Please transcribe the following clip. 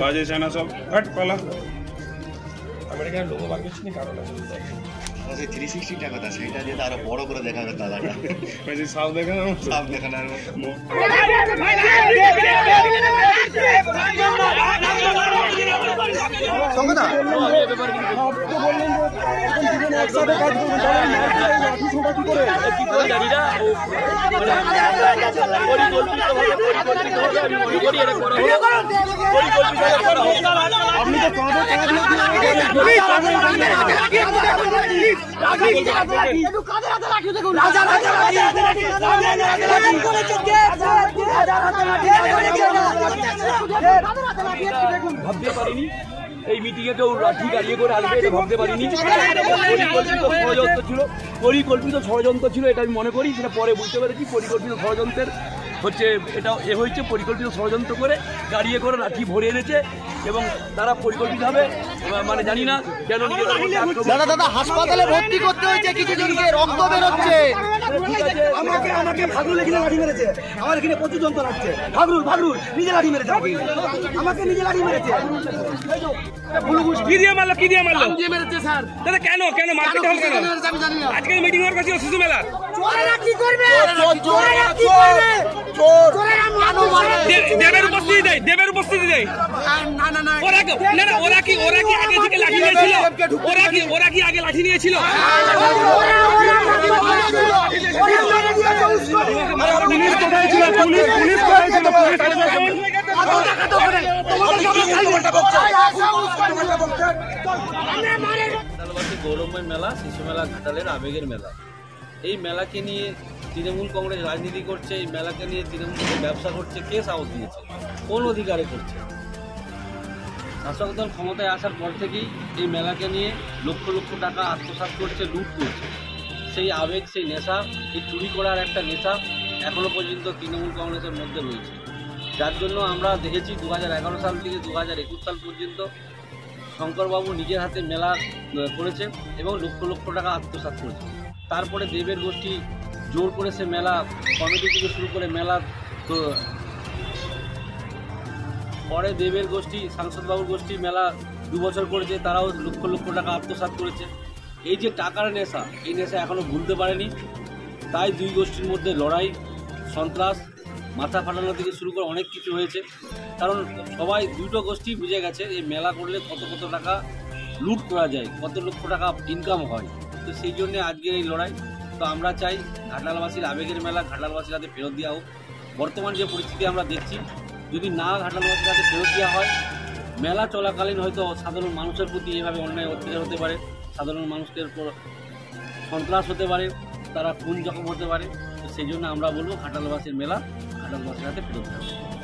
বাজে চানা সব কাট পালা আমেরিকার লোগো বার করছি না কারণ আছে 360 টাকাটা সেটা যেটা আরো বড় করে দেখা গেল দাদাটা সাপ দেখানো ভাবতে পারিনি এই মিটিংয়ে কেউ লাঠি গাড়িয়ে করে আসবে এটা ভাবতে পারিনি। পরিকল্পিত ষড়যন্ত্র ছিল এটা আমি মনে করি, সেটা পরে বুঝতে পেরেছি পরিকল্পিত ষড়যন্ত্রের হচ্ছে এটা হয়েছে। পরিকল্পিত ষড়যন্ত্র করে গাড়িয়ে করে লাঠি ভরে এনেছে এবং তারা পরিকল্পিতভাবে মানে জানি না কেন দাদা হাসপাতালে ভর্তি করতে হয়েছে, কিছুজনকে রক্ত বেরোচ্ছে। আমাকে ভাগরুল এখানে লাঠি মেরেছে, আমার এখানে প্রচুর যন্ত্রণা হচ্ছে। ভাগরুল নিজে লাঠি মেরেছে, আমাকে নিজে লাঠি মেরেছে। কি দিয়ে মারলো দিয়ে মেরেছে স্যার। দাদা কেন মারপিট হল কেন? আমি জানি না। আজকে মিটিং হওয়ার কাছে শিশু মেলা কি করবে? চোর দেবের উপস্থিতি দেয় না ওরা কি আগে থেকে লাঠি নিয়েছিল? ওরা কি আগে লাঠি নিয়েছিল? গৌরবময় মেলা, শিশু মেলা ঘাটালের আবেগের মেলা। এই মেলাকে নিয়ে তৃণমূল কংগ্রেস রাজনীতি করছে, এই মেলাকে নিয়ে তৃণমূল ব্যবসা করছে। কে সাহস দিয়েছে? কোন অধিকারে করছে? শাসক দল ক্ষমতায় আসার পর থেকেই এই মেলাকে নিয়ে লক্ষ লক্ষ টাকা আত্মসাৎ করছে, লুট করছে। সেই আবেগ, সেই নেশা, এই চুরি করার একটা নেশা এখনো পর্যন্ত তৃণমূল কংগ্রেসের মধ্যে রয়েছে। যার জন্য আমরা দেখেছি 2011 সাল থেকে 2021 সাল পর্যন্ত শঙ্করবাবু নিজের হাতে মেলা করেছে এবং লক্ষ লক্ষ টাকা আত্মসাৎ করেছে। তারপরে দেবের গোষ্ঠী জোর করে সে মেলা কমিটি থেকে শুরু করে মেলা তো পরে দেবের গোষ্ঠী, সাংসদবাবুর গোষ্ঠী মেলা 2 বছর করেছে, তারাও লক্ষ লক্ষ টাকা আত্মসাৎ করেছে। এই যে টাকার নেশা, এই নেশা এখনও ভুলতে পারেনি। তাই দুই গোষ্ঠীর মধ্যে লড়াই, সন্ত্রাস, মাথা ফাটানো থেকে শুরু করে অনেক কিছু হয়েছে। কারণ সবাই দুটো গোষ্ঠী বুঝে গেছে এই মেলা করলে কত টাকা লুট করা যায়, কত লক্ষ টাকা ইনকাম হয়। তো সেই জন্যে আজকের এই লড়াই। তো আমরা চাই ঘাটালবাসীর আবেগের মেলা ঘাটালবাসীর হাতে ফেরত দেওয়া হোক। বর্তমান যে পরিস্থিতি আমরা দেখছি, যদি না ঘাটালবাসীর হাতে ফেরত দেওয়া হয়, মেলা চলাকালীন হয়তো সাধারণ মানুষের প্রতি এভাবে অন্যায় অত্যাচার হতে পারে, সাধারণ মানুষের উপর সন্ত্রাস হতে পারে, তারা খুন জখম হতে পারে। তো সেই জন্য আমরা বলবো ঘাটালবাসীর মেলা ঘাটালবাসীর হাতে ফেরত দেওয়া।